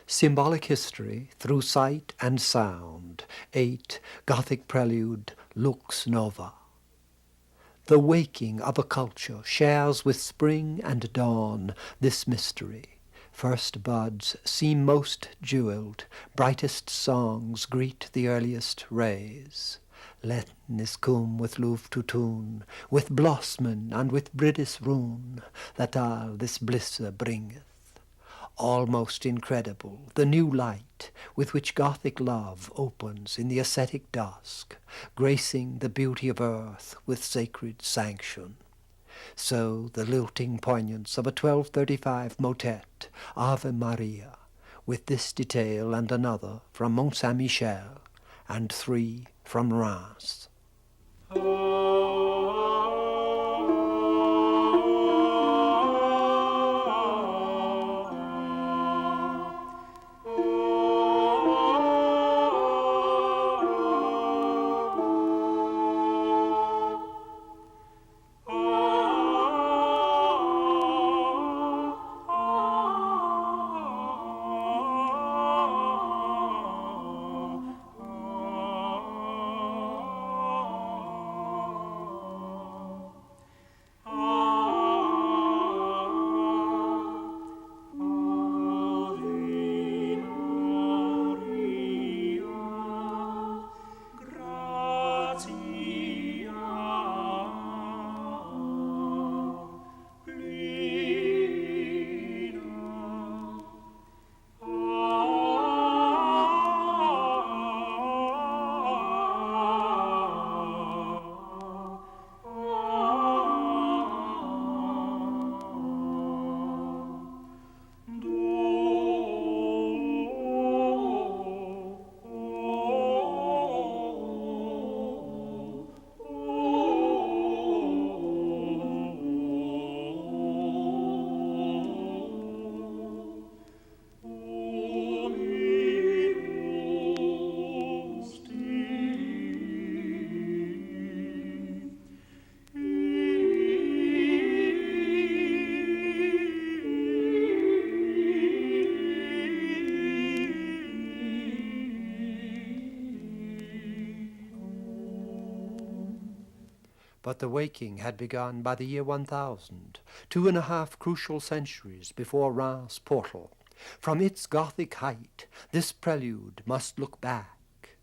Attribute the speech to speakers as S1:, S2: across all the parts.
S1: Symbolic History Through Sight and Sound, 8, Gothic Prelude, Lux Nova. The waking of a culture shares with spring and dawn this mystery. First buds seem most jeweled, brightest songs greet the earliest rays. Letten is come with love to tune, with blossman and with bridis rune, that all this blisse bringeth. Almost incredible, the new light with which Gothic love opens in the ascetic dusk, gracing the beauty of earth with sacred sanction. So the lilting poignance of a 1235 motet, Ave Maria, with this detail and another from Mont Saint-Michel, and 3 from Reims. But the waking had begun by the year 1000, 2.5 crucial centuries before Reims' portal. From its Gothic height, this prelude must look back,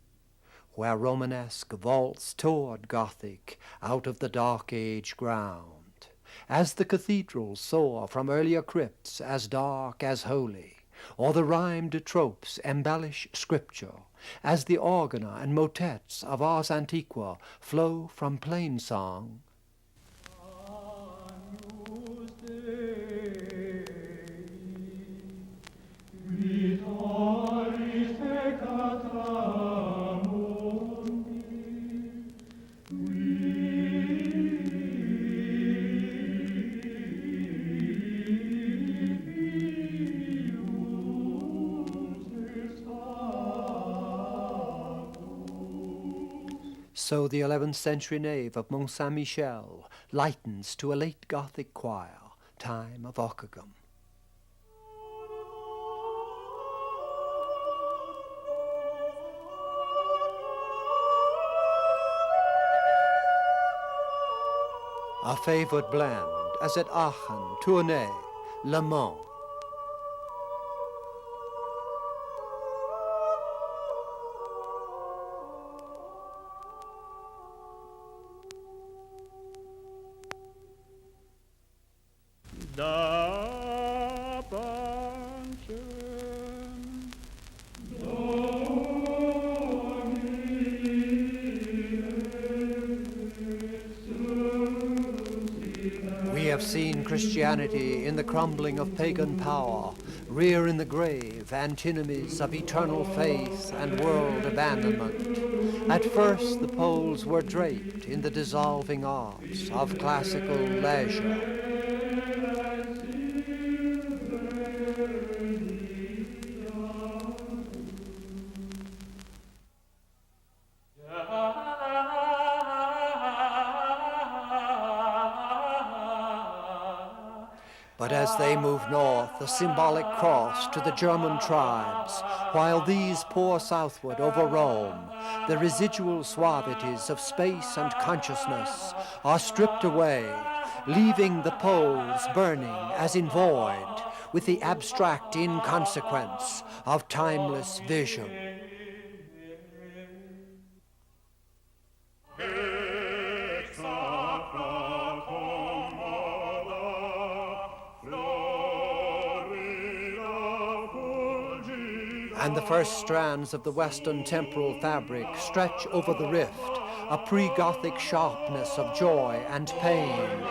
S1: where Romanesque vaults toward Gothic out of the Dark Age ground. As the cathedrals soar from earlier crypts as dark as holy, or the rhymed tropes embellish scripture, as the organa and motets of Ars Antiqua flow from plain song. So the 11th century nave of Mont Saint-Michel lightens to a late Gothic choir, time of Ockeghem. A favoured blend, as at Aachen, Tournai, Le Mans. We have seen Christianity in the crumbling of pagan power, rear in the grave antinomies of eternal faith and world abandonment. At first the poles were draped in the dissolving arts of classical leisure. But But as they move north, the symbolic cross to the German tribes, while these pour southward over Rome, the residual suavities of space and consciousness are stripped away, leaving the poles burning as in void, with the abstract inconsequence of timeless vision. And the first strands of the Western temporal fabric stretch over the rift, a pre-Gothic sharpness of joy and pain,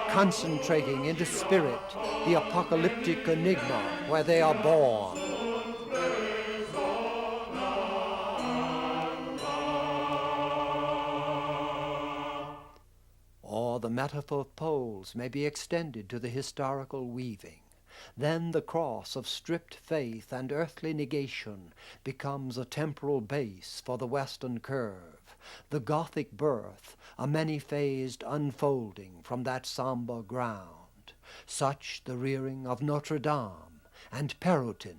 S1: concentrating into spirit the apocalyptic enigma where they are born. Or the metaphor of poles may be extended to the historical weaving. Then the cross of stripped faith and earthly negation becomes a temporal base for the Western curve, the Gothic birth, a many-phased unfolding from that somber ground, such the rearing of Notre Dame and Perutin.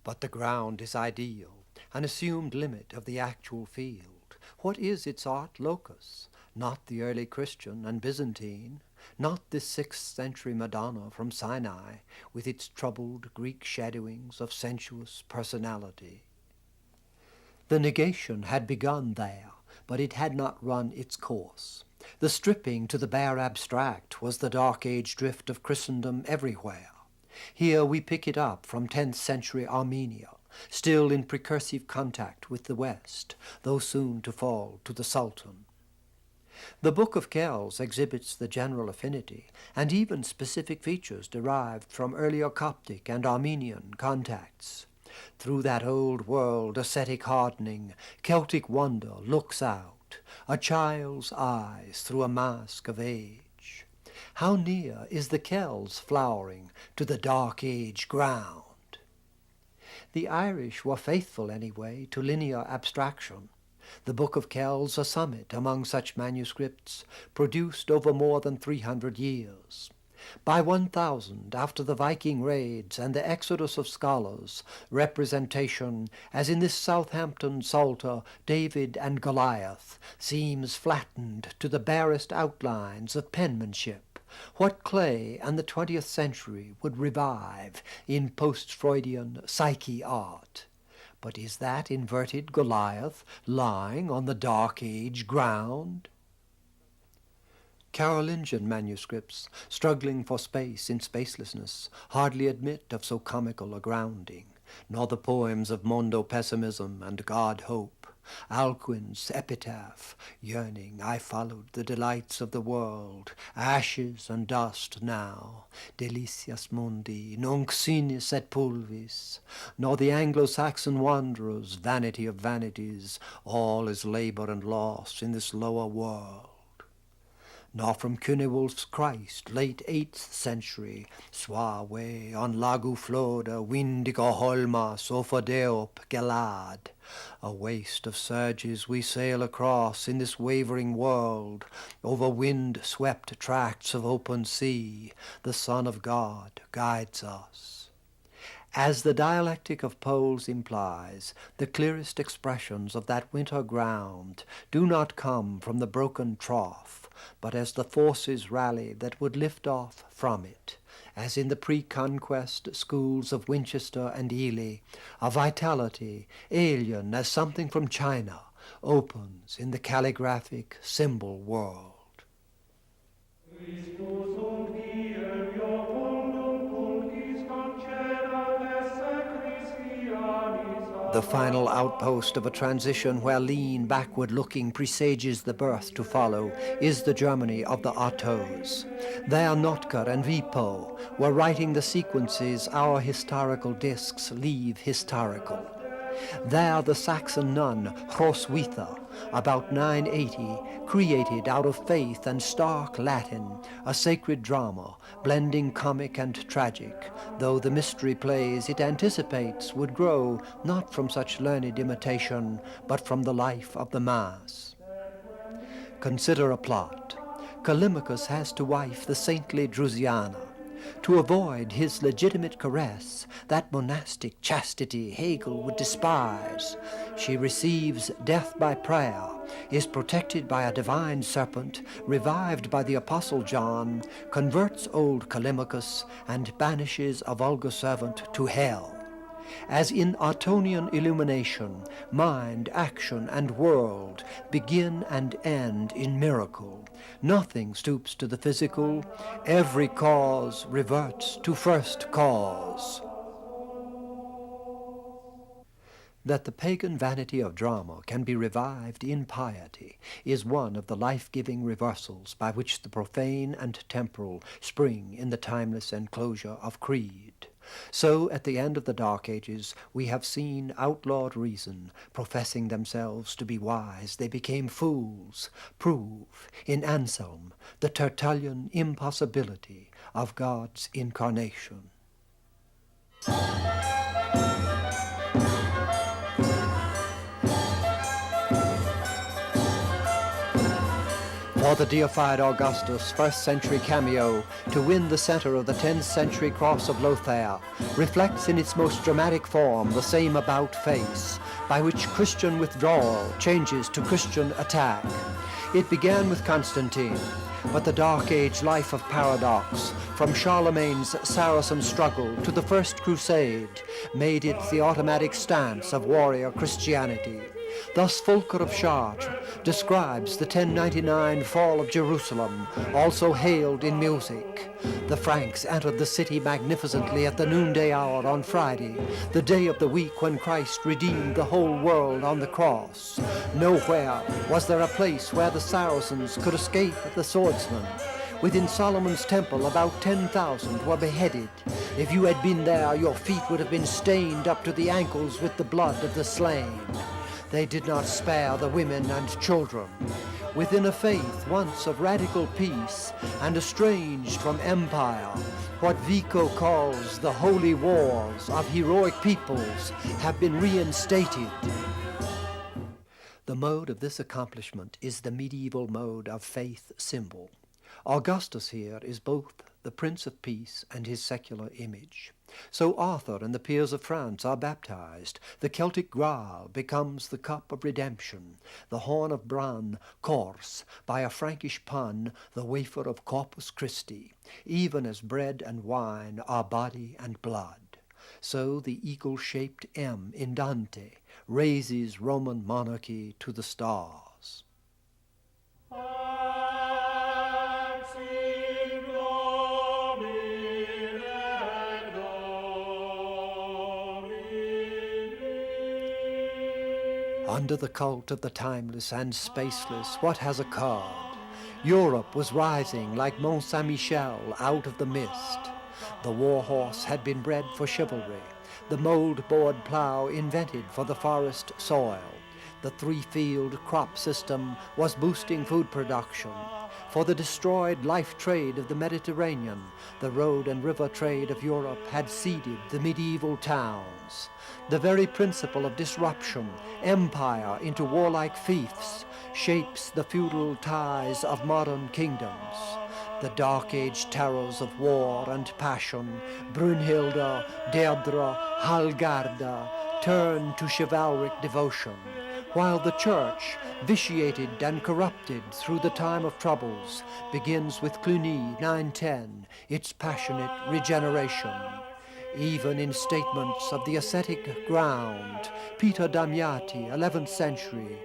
S1: But the ground is ideal, an assumed limit of the actual field. What is its art locus? Not the early Christian and Byzantine, not this 6th century Madonna from Sinai, with its troubled Greek shadowings of sensuous personality. The negation had begun there, but it had not run its course. The stripping to the bare abstract was the Dark Age drift of Christendom everywhere. Here we pick it up from 10th century Armenia, still in precursive contact with the West, though soon to fall to the Sultan. The Book of Kells exhibits the general affinity, and even specific features derived from earlier Coptic and Armenian contacts. Through that old world ascetic hardening, Celtic wonder looks out, a child's eyes through a mask of age. How near is the Kells flowering to the Dark Age ground? The Irish were faithful anyway to linear abstraction. The Book of Kells a summit among such manuscripts produced over more than 300 years. By 1000, after the Viking raids and the exodus of scholars, representation, as in this Southampton Psalter, David and Goliath, seems flattened to the barest outlines of penmanship. What Clay and the 20th century would revive in post-Freudian psyche art. But is that inverted Goliath lying on the Dark Age ground? Carolingian manuscripts, struggling for space in spacelessness, hardly admit of so comical a grounding, nor the poems of mondo-pessimism and God-hope. Alcuin's epitaph, yearning I followed the delights of the world, ashes and dust now, delicias mundi, nunc sinis et pulvis, nor the Anglo-Saxon wanderer's vanity of vanities, all is labour and loss in this lower world. Nor from Cynewulf's Christ, late 8th century, suave on lagu floda, windigo holmas, ofodeop gelad. A waste of surges we sail across in this wavering world, over wind-swept tracts of open sea, the Son of God guides us. As the dialectic of poles implies, the clearest expressions of that winter ground do not come from the broken trough, but as the forces rally that would lift off from it, as in the pre-conquest schools of Winchester and Ely, a vitality, alien as something from China, opens in the calligraphic symbol world. The final outpost of a transition where lean, backward-looking presages the birth to follow is the Germany of the Artaud. There Notker and Wipo were writing the sequences our historical discs leave historical. There the Saxon nun Hroswitha, about 980, created out of faith and stark Latin a sacred drama, blending comic and tragic, though the mystery plays it anticipates would grow not from such learned imitation, but from the life of the mass. Consider a plot. Callimachus has to wife the saintly Drusiana. To avoid his legitimate caress, that monastic chastity Hegel would despise, she receives death by prayer, is protected by a divine serpent, revived by the Apostle John, converts old Callimachus, and banishes a vulgar servant to hell. As in Artonian illumination, mind, action, and world begin and end in miracle. Nothing stoops to the physical. Every cause reverts to first cause. That the pagan vanity of drama can be revived in piety is one of the life-giving reversals by which the profane and temporal spring in the timeless enclosure of creed. So, at the end of the Dark Ages, we have seen outlawed reason, professing themselves to be wise, they became fools, prove, in Anselm, the Tertullian impossibility of God's incarnation. For the deified Augustus' first-century cameo to win the center of the 10th-century cross of Lothair reflects in its most dramatic form the same about-face, by which Christian withdrawal changes to Christian attack. It began with Constantine, but the Dark Age life of paradox, from Charlemagne's Saracen struggle to the First Crusade, made it the automatic stance of warrior Christianity. Thus Fulcher of Chartres describes the 1099 fall of Jerusalem, also hailed in music. The Franks entered the city magnificently at the noonday hour on Friday, the day of the week when Christ redeemed the whole world on the cross. Nowhere was there a place where the Saracens could escape the swordsman. Within Solomon's temple, about 10,000 were beheaded. If you had been there, your feet would have been stained up to the ankles with the blood of the slain. They did not spare the women and children. Within a faith once of radical peace and estranged from empire, what Vico calls the holy wars of heroic peoples have been reinstated. The mode of this accomplishment is the medieval mode of faith symbol. Augustus here is both the Prince of Peace and his secular image. So Arthur and the peers of France are baptized. The Celtic Graal becomes the cup of redemption. The horn of Bran, coarse, by a Frankish pun, the wafer of Corpus Christi, even as bread and wine are body and blood. So the eagle-shaped M in Dante raises Roman monarchy to the stars. Under the cult of the timeless and spaceless, what has occurred? Europe was rising like Mont Saint-Michel out of the mist. The war horse had been bred for chivalry, the mold-board plow invented for the forest soil. The three-field crop system was boosting food production. For the destroyed life trade of the Mediterranean, the road and river trade of Europe had seeded the medieval towns. The very principle of disruption, empire into warlike fiefs, shapes the feudal ties of modern kingdoms. The Dark Age terrors of war and passion, Brunhilde, Deirdre, Hallgarda, turn to chivalric devotion, while the Church, vitiated and corrupted through the time of troubles, begins with Cluny 910, its passionate regeneration. Even in statements of the ascetic ground, Peter Damiati, 11th century,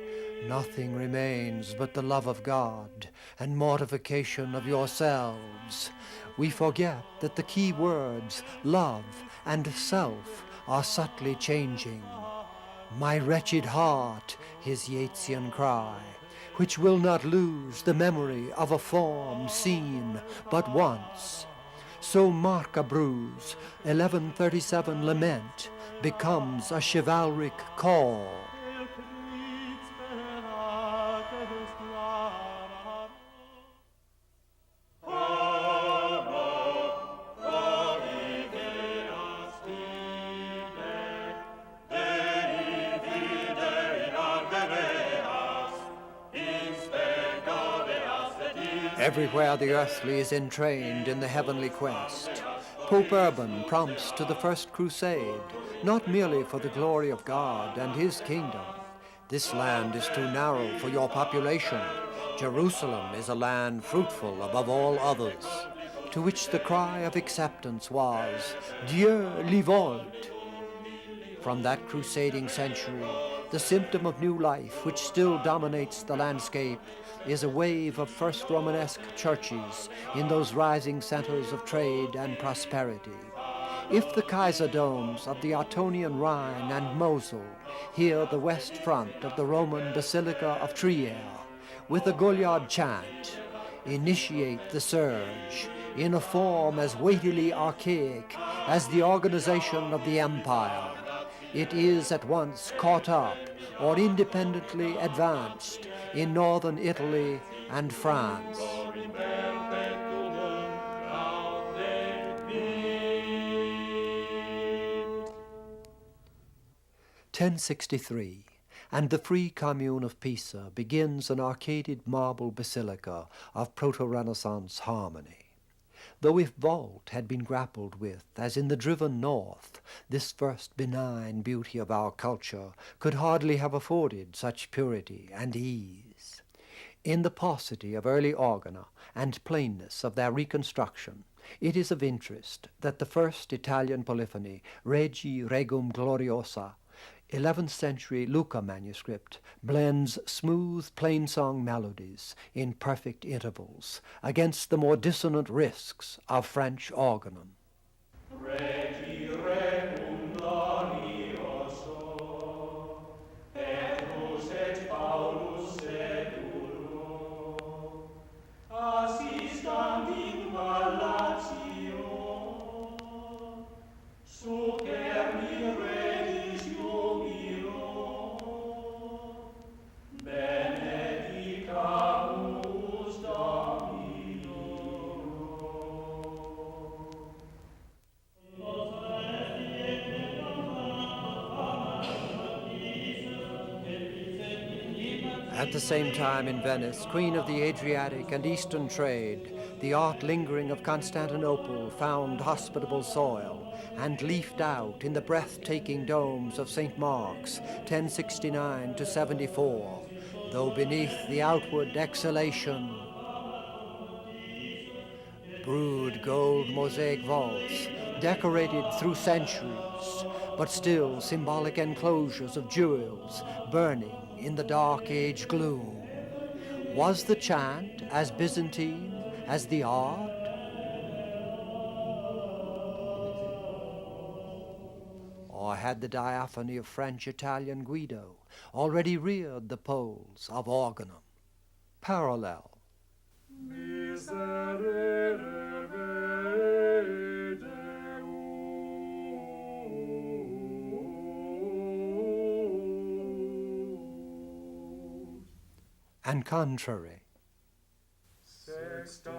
S1: nothing remains but the love of God and mortification of yourselves. We forget that the key words, love and self, are subtly changing. My wretched heart, his Yeatsian cry, which will not lose the memory of a form seen but once. So mark a bruise, 1137 lament becomes a chivalric call. Everywhere the earthly is entrained in the heavenly quest. Pope Urban prompts to the First Crusade, not merely for the glory of God and his kingdom. This land is too narrow for your population. Jerusalem is a land fruitful above all others. To which the cry of acceptance was, Dieu li vole. From that crusading century, the symptom of new life which still dominates the landscape is a wave of first Romanesque churches in those rising centers of trade and prosperity. If the Kaiser domes of the Ottonian Rhine and Mosel hear the west front of the Roman Basilica of Trier, with a Goliard chant, initiate the surge in a form as weightily archaic as the organization of the empire, it is at once caught up or independently advanced in northern Italy and France. 1063, and the free commune of Pisa begins an arcaded marble basilica of proto-Renaissance harmony. Though if vault had been grappled with, as in the driven north, this first benign beauty of our culture could hardly have afforded such purity and ease. In the paucity of early organa and plainness of their reconstruction, it is of interest that the first Italian polyphony, Regi Regum Gloriosa, 11th century Lucca manuscript, blends smooth plainsong melodies in perfect intervals against the more dissonant risks of French organon. Regi Regum Glorioso, Petrus et Paulus sedulo, assistant in vallatio, superni regis jubilo, benedicamus Domino. At the same time in Venice, queen of the Adriatic and Eastern trade, the art lingering of Constantinople found hospitable soil and leafed out in the breathtaking domes of St. Mark's, 1069 to 74, though beneath the outward exhalation brood gold mosaic vaults, decorated through centuries, but still symbolic enclosures of jewels burning in the Dark Age gloom. Was the chant as Byzantine as the art? Or had the diaphony of French-Italian Guido already reared the poles of organum? Parallel. And contrary. Sexta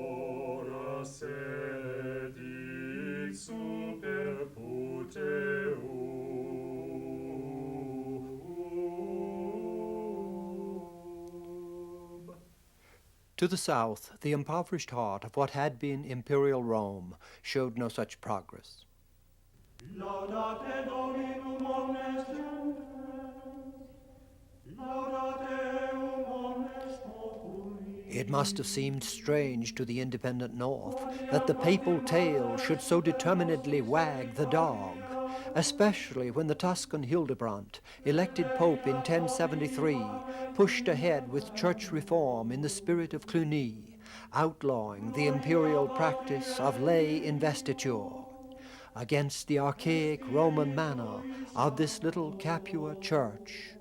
S1: hora sedit super puteum. To the south, the impoverished heart of what had been imperial Rome showed no such progress. Laudate Dominum omnes gentes. It must have seemed strange to the independent North that the papal tail should so determinedly wag the dog, especially when the Tuscan Hildebrand, elected Pope in 1073, pushed ahead with church reform in the spirit of Cluny, outlawing the imperial practice of lay investiture. against the archaic Roman manner of this little Capua church.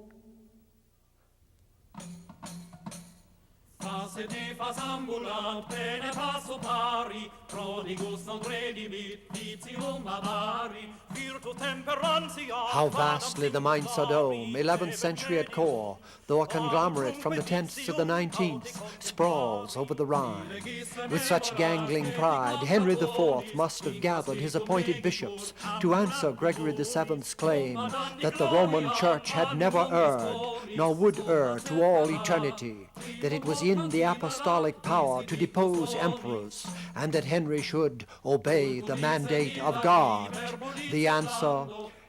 S2: Face te fas ambulant, bene passo pari, prodigus non redimit, vitium avari, virtu temperantia.
S1: How vastly the Mainzer dome, 11th century at core, though a conglomerate from the 10th to the 19th, sprawls over the Rhine. With such gangling pride, Henry IV must have gathered his appointed bishops to answer Gregory VII's claim that the Roman Church had never erred, nor would err to all eternity, that it was in the apostolic power to depose emperors, and that Henry should obey the mandate of God. The answer: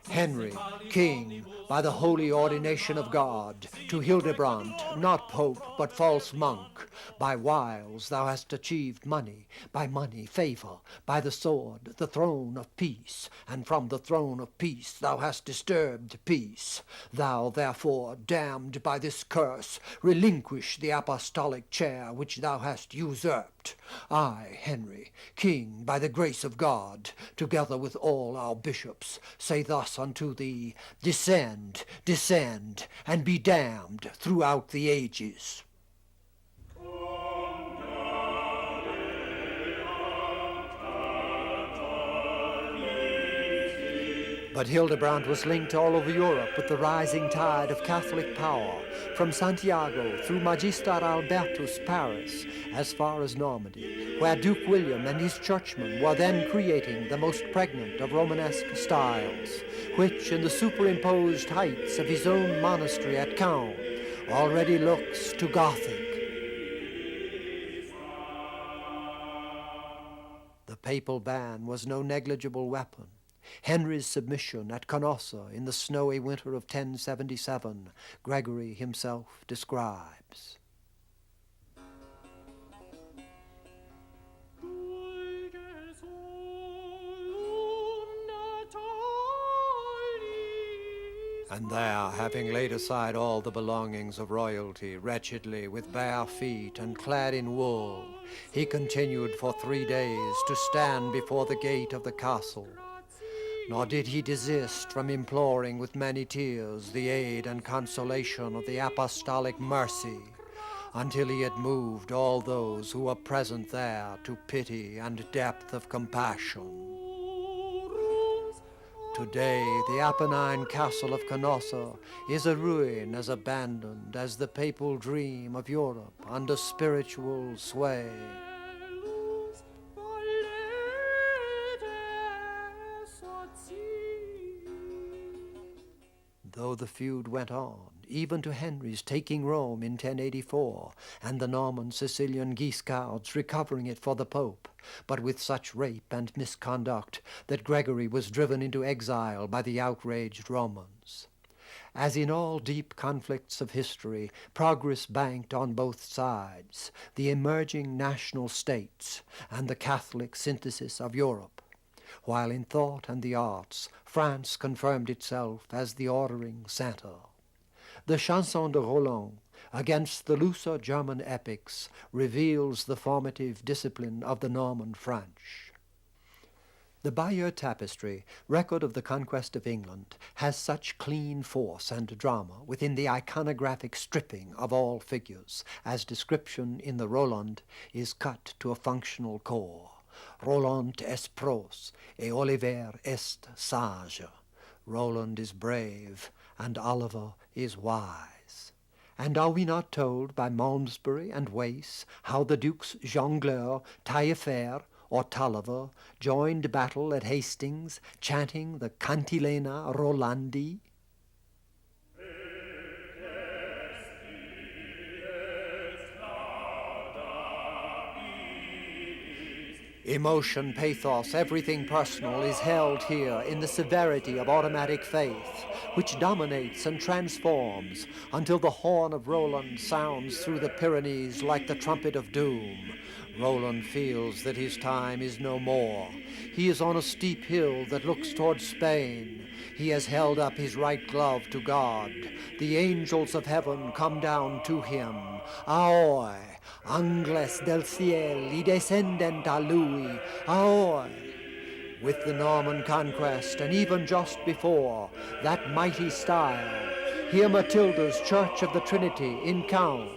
S1: Henry, king, by the holy ordination of God, to Hildebrand, not pope, but false monk. By wiles thou hast achieved money, by money favour, by the sword the throne of peace, and from the throne of peace thou hast disturbed peace. Thou, therefore, damned by this curse, relinquish the apostolic chair which thou hast usurped. I, Henry, king, by the grace of God, together with all our bishops, say thus unto thee, descend, descend, and be damned throughout the ages. But Hildebrand was linked all over Europe with the rising tide of Catholic power, from Santiago through Magister Albertus Paris as far as Normandy, where Duke William and his churchmen were then creating the most pregnant of Romanesque styles, which, in the superimposed heights of his own monastery at Caen, already looks to Gothic. The papal ban was no negligible weapon. Henry's submission at Canossa in the snowy winter of 1077, Gregory himself describes. And there, having laid aside all the belongings of royalty, wretchedly, with bare feet and clad in wool, he continued for 3 days to stand before the gate of the castle. Nor did he desist from imploring with many tears the aid and consolation of the apostolic mercy, until he had moved all those who were present there to pity and depth of compassion. Today, the Apennine castle of Canossa is a ruin as abandoned as the papal dream of Europe under spiritual sway. Though the feud went on, even to Henry's taking Rome in 1084, and the Norman Sicilian Guiscards recovering it for the Pope, but with such rape and misconduct that Gregory was driven into exile by the outraged Romans. As in all deep conflicts of history, progress banked on both sides, the emerging national states and the Catholic synthesis of Europe, while in thought and the arts, France confirmed itself as the ordering center. The Chanson de Roland, against the looser German epics, reveals the formative discipline of the Norman French. The Bayeux Tapestry, record of the conquest of England, has such clean force and drama within the iconographic stripping of all figures, as description in the Roland is cut to a functional core. Roland est pros, et Oliver est sage. Roland is brave, and Oliver is wise. And are we not told by Malmesbury and Wace how the Dukes Jongleur, Taillefer, or Tulliver joined battle at Hastings, chanting the Cantilena Rolandi? Emotion, pathos, everything personal is held here in the severity of automatic faith, which dominates and transforms until the horn of Roland sounds through the Pyrenees like the trumpet of doom. Roland feels that his time is no more. He is on a steep hill that looks toward Spain. He has held up his right glove to God. The angels of heaven come down to him. Ahoy! Angles del ciel y descendent a lui, ahoy! with the Norman conquest, and even just before that mighty style, here Matilda's Church of the Trinity in Caen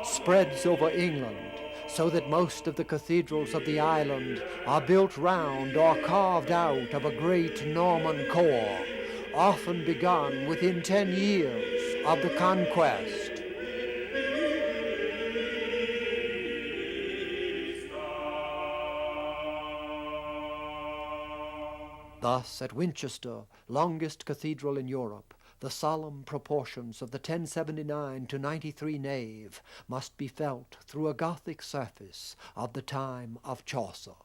S1: spreads over England, so that most of the cathedrals of the island are built round or carved out of a great Norman core, often begun within 10 years of the conquest. Thus, at Winchester, longest cathedral in Europe, the solemn proportions of the 1079 to 93 nave must be felt through a Gothic surface of the time of Chaucer.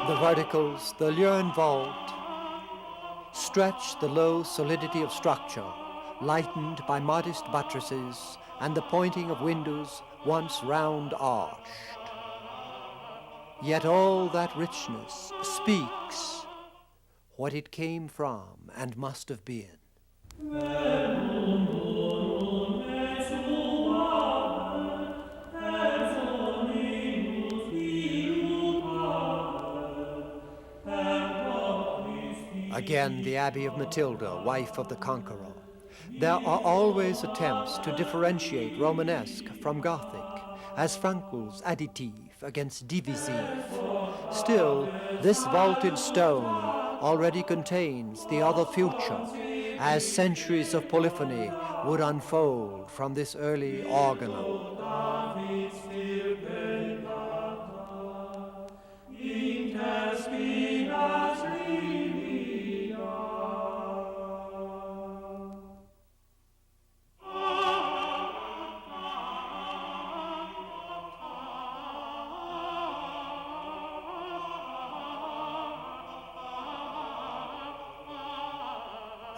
S1: The verticals, the Leuren vault, stretch the low solidity of structure, lightened by modest buttresses and the pointing of windows once round arched. Yet all that richness speaks what it came from and must have been. Again, the Abbey of Matilda, wife of the Conqueror. There are always attempts to differentiate Romanesque from Gothic, as Frankel's additive against divisive. Still, this vaulted stone already contains the other future, as centuries of polyphony would unfold from this early organum.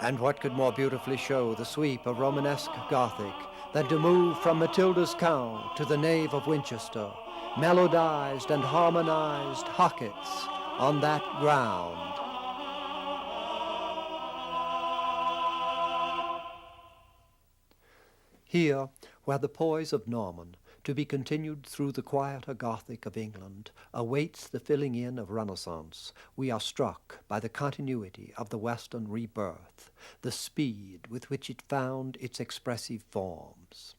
S1: And what could more beautifully show the sweep of Romanesque Gothic than to move from Matilda's Caen to the nave of Winchester, melodized and harmonized hockets on that ground. Here, where the poise of Norman, to be continued through the quieter Gothic of England, awaits the filling in of Renaissance, we are struck by the continuity of the Western rebirth, the speed with which it found its expressive forms.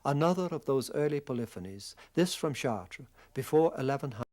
S1: Another of those early polyphonies, this from Chartres, before 1100,